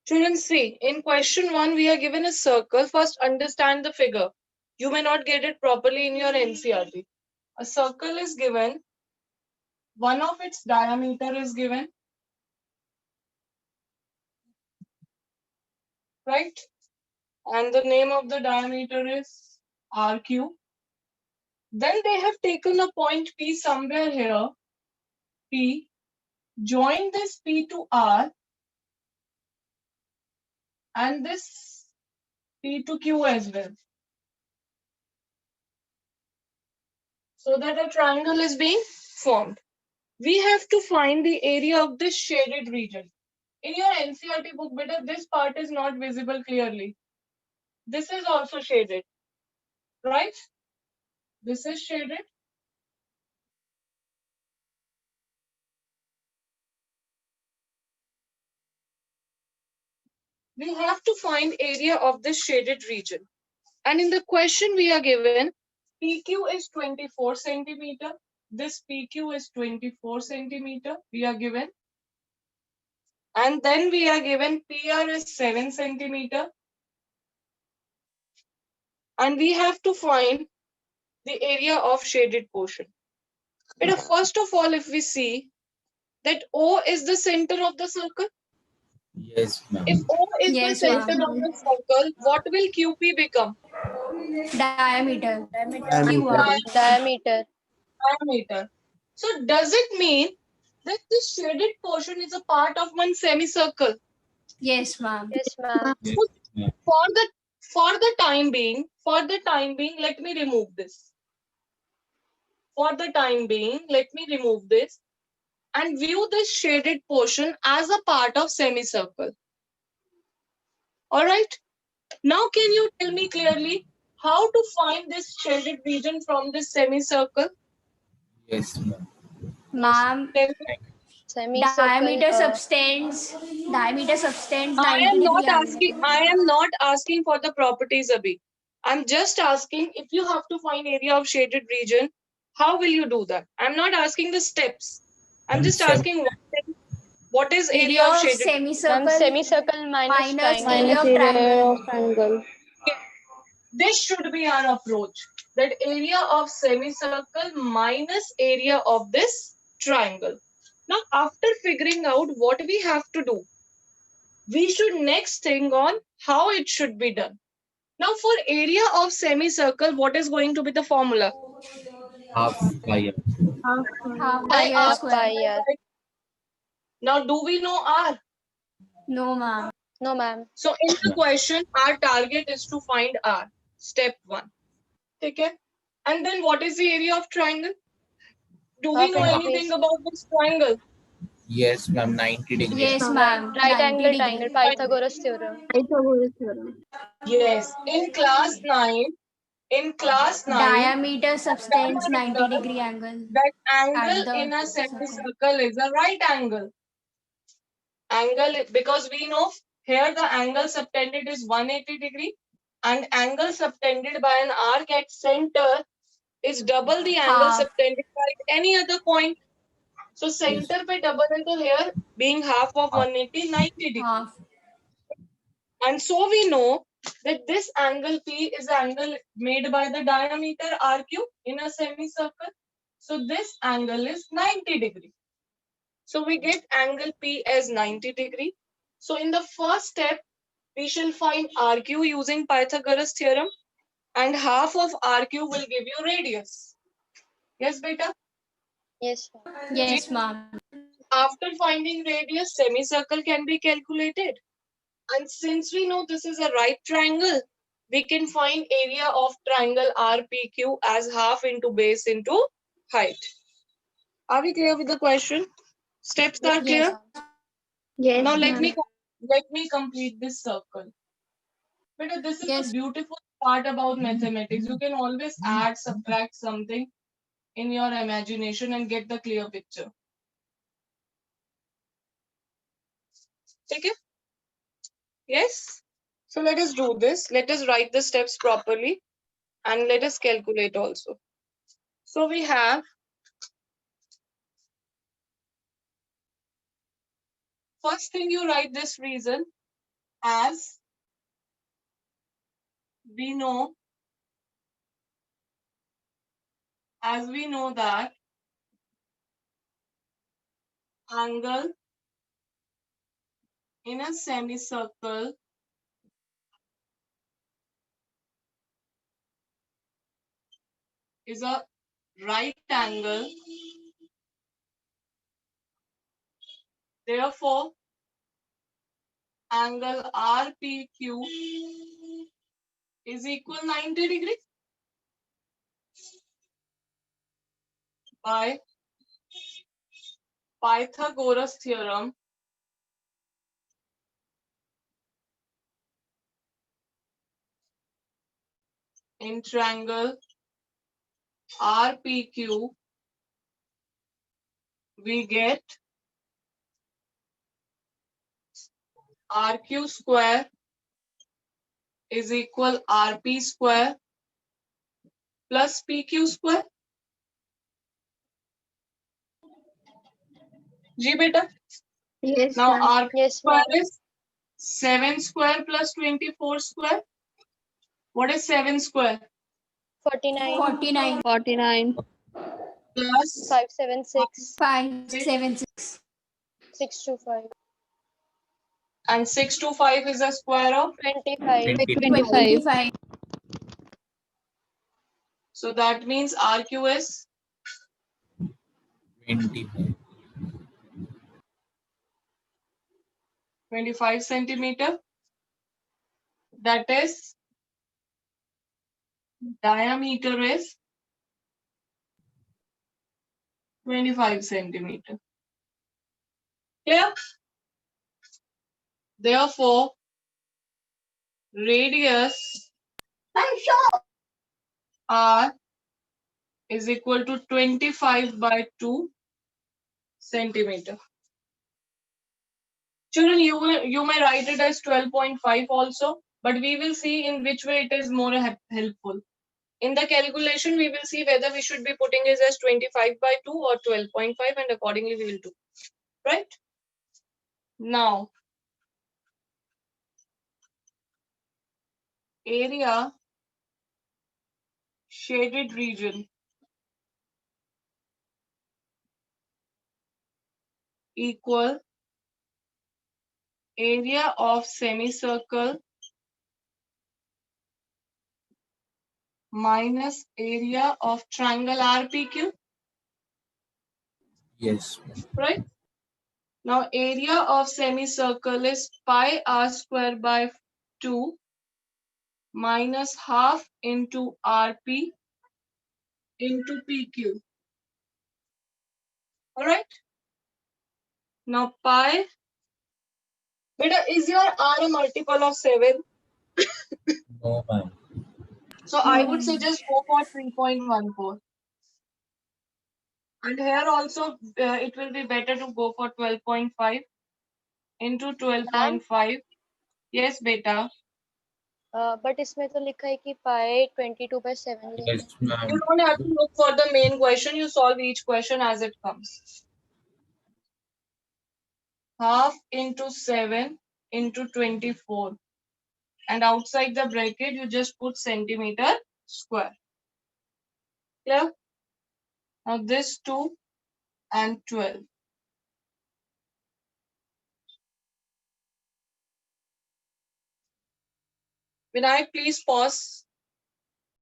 Children, see, in question 1, we are given a circle. First, understand the figure. You may not get it properly in your NCRT. A circle is given, one of its diameter is given, right? And the name of the diameter is RQ. Then they have taken a point P somewhere here, P. Join this P to R and this P to Q as well. So that a triangle is being formed. We have to find the area of this shaded region. In your NCRT book, beta, this part is not visible clearly. This is also shaded, right? This is shaded. We have to find area of this shaded region. And in the question we are given, PQ is 24 centimeter. This PQ is 24 centimeter. We are given. And then we are given PR is 7 centimeter. And we have to find the area of shaded portion. But first of all, if we see that O is the center of the circle. Yes, ma'am. If O is Yes, the center ma'am. of the circle, what will QP become? Diameter. Diameter. Diameter. Diameter. So does it mean that this shaded portion is a part of one semicircle? Yes, ma'am. Yes, ma'am. Yes, ma'am. For the time being, let me remove this. For the time being, let me remove this and view this shaded portion as a part of semicircle. All right. Now, can you tell me clearly how to find this shaded region from this semicircle? Yes, ma'am. Ma'am, Tell me. Semicircle. diameter subtends I 90 am not degree asking. angle. I am not asking for the properties, Abhi. I'm just asking if you have to find area of shaded region, how will you do that? I'm not asking the steps. I'm just asking one thing. What is area of shaded? Ma'am, Semicircle semicircle minus minus triangle. area of triangle. triangle. This should be our approach. That area of semicircle minus area of this triangle. Now, after figuring out what we have to do, we should next think on how it should be done. Now, for area of semicircle, what is going to be the formula? Half pi r. Half By pi r R. Half square. pi r. Now, do we know R? No, ma'am. No, ma'am. So, in the question, our target is to find R. Step 1. Okay? And then what is the area of triangle? Do we Half know into anything base. about this triangle? Yes, ma'am. 90 degrees. Yes, ma'am. Right 90 angle triangle. degree. Pythagoras theorem. Pythagoras theorem. Yes. In class 9, Diameter subtends 90 degree angle that at angle the in a circle. semicircle is a right angle. Because we know here the angle subtended is 180 degree and angle subtended by an arc at center is double the angle Half. subtended by any other point. So center पे double into here being half of 180, 90 degree. Half. And so we know that this angle P is angle made by the diameter RQ in a semicircle. So this angle is 90 degree. So we get angle P as 90 degree. So in the first step, we shall find RQ using Pythagoras theorem and half of RQ will give you radius. Yes, beta? Yes. Yes, ma'am. After finding radius, semicircle can be calculated. And since we know this is a right triangle, we can find area of triangle RPQ as half into base into height. Are we clear with the question? Steps are clear? Yes. Yes, Now let ma'am. me complete this circle. Because this is the Yes. beautiful part about mathematics. You can always add, subtract something in your imagination and get the clear picture. Okay? Yes? So let us do this. Let us write the steps properly and let us calculate also. So we have first thing you write this reason as we know that angle in a semicircle is a right angle. Therefore, angle RPQ is equal 90 degrees by Pythagoras theorem. In triangle RPQ, we get RQ square is equal RP square plus PQ square. Ji beta. Yes, Now ma'am. RP Yes, square ma'am. is 7 square plus 24 square. What is 7 square? 49. 49. 49. Plus 576. 576. 625. and 6 to 5 is a square of. 25. 25. 25. So that means RQ is 25. 25 centimeter. That is diameter is 25 centimeter. Clear? Therefore, radius R is equal to 25 by 2 centimeter. Children, you may write it as 12.5 also, but we will see in which way it is more helpful. In the calculation, we will see whether we should be putting it as 25 by 2 or 12.5, and accordingly we will do. Right? Now, area shaded region equal area of semicircle minus area of triangle RPQ, Yes, ma'am. right? Now area of semicircle is pi r square by 2 minus half into RP into PQ. All right. Now pi, beta, is your R a multiple of 7? No, ma'am. So I would suggest go for 3.14. And here also it will be better to go for 12.5 into 12.5. Yes, beta. But इसमें तो लिखा है कि पाई 22/7 लेना Yes, You ma'am. don't have to look for the main question. You solve each question as it comes. Half into 7 into 24. And outside the bracket, you just put centimeter square. Clear? Now this 2 and 12. Vinayak, please pause.